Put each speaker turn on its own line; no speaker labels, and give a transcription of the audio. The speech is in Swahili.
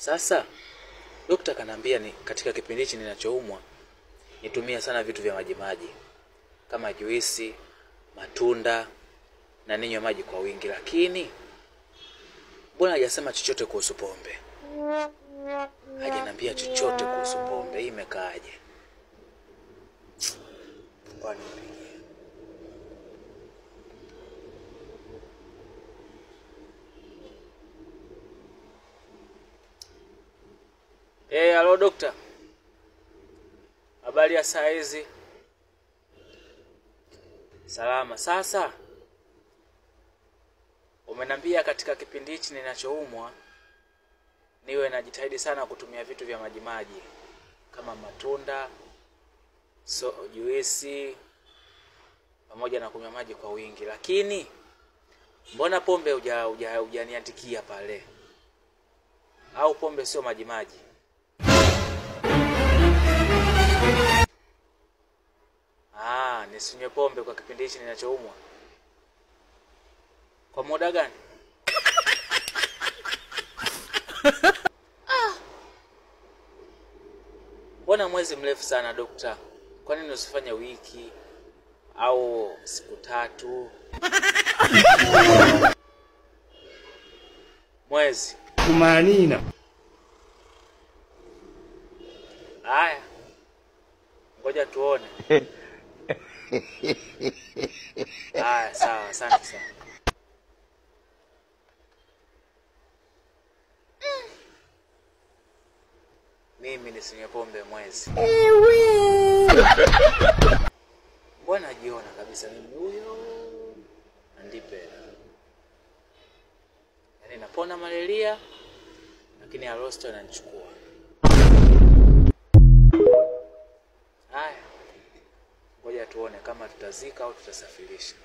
Sasa dokta kanambia ni katika kipindi hichi ninachoumwa nitumia sana vitu vya maji kama juisi, matunda na ninywe maji kwa wingi, lakini mbona hajasema chochote kuhusu pombe? Hajaniambia chochote kuhusu pombe. Hii imekaaje? Kwani halo dokta. Habari ya saa hizi? Salama. Sasa umeniambia katika kipindi hichi ninachoumwa niwe najitahidi sana kutumia vitu vya maji kama matunda, juisi pamoja na kunywa maji kwa wingi, lakini mbona pombe hujaniandikia pale? Au pombe sio maji? Nisinywe pombe kwa kipindi hichi ninachoumwa. Kwa muda gani? Mbona mwezi mrefu sana dokta? Kwa nini usifanye wiki au siku 3? Mwezi.
Kumanina.
Haya. Ngoja tuone. Haya, sawa, asante sana. Mimi nisinywe pombe mwezi. Mbona najiona kabisa mimi huyo Andipe. Yaani napona malaria lakini Arosto ananichukua. Haya. Ngoja tuone kama tutazika au tutasafirisha.